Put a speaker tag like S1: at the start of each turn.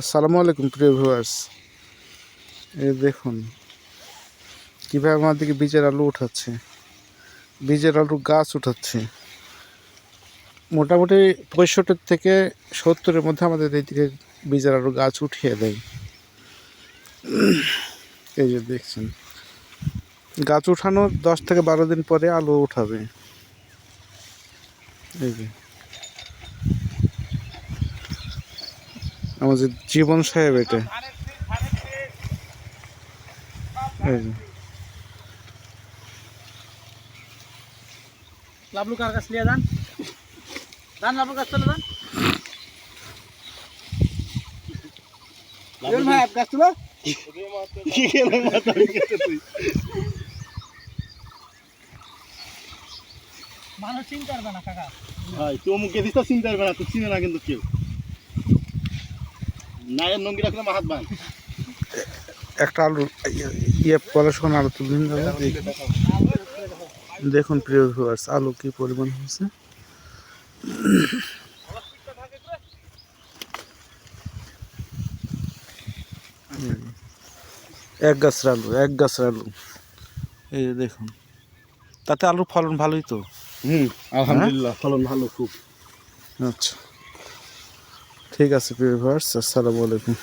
S1: আসসালামু আলাইকুম প্রিয় ভিউয়ার্স। এই দেখুন কীভাবে আমার দিকে বীজের আলু উঠাচ্ছে, বীজের আলু গাছ উঠাচ্ছে। মোটামুটি 65 থেকে 70-এর মধ্যে আমাদের এইদিকে বীজের আলু গাছ উঠিয়ে দেয়। এই যে দেখছেন, গাছ উঠানোর 10 থেকে 12 দিন পরে আলু উঠাবে। এই যে আমাদের জীবন সাহেব এটা। এই যে
S2: লাবলু কার কাছ লিয়ে যান লাবলুর কাছ চলে যান। লাবলু ভাই আপ গাছ তুলো কি কেন মাথা কেটে তুই মানুষ চিন্তা করবে না কাকা ভাই তুই মুখে দিস তো চিন্তা করবে না, তুই চিনে না কিন্তু কেউ নায়ের নঙ্গি রাখলে মাহাত ভাই
S1: একটা আলু পড়াশোনা আলু তুলে যাবে। দেখুন প্রিয় ভিউয়ার্স, আলু কি পরিমাণ হয়েছে। এক গাছের আলু এই যে দেখুন, তাতে আলুর ফলন ভালোই তো।
S2: আলহামদুলিল্লাহ ফলন ভালো খুব।
S1: আচ্ছা ঠিক আছে প্রিয় ভিউয়ার্স, আসসালামু আলাইকুম।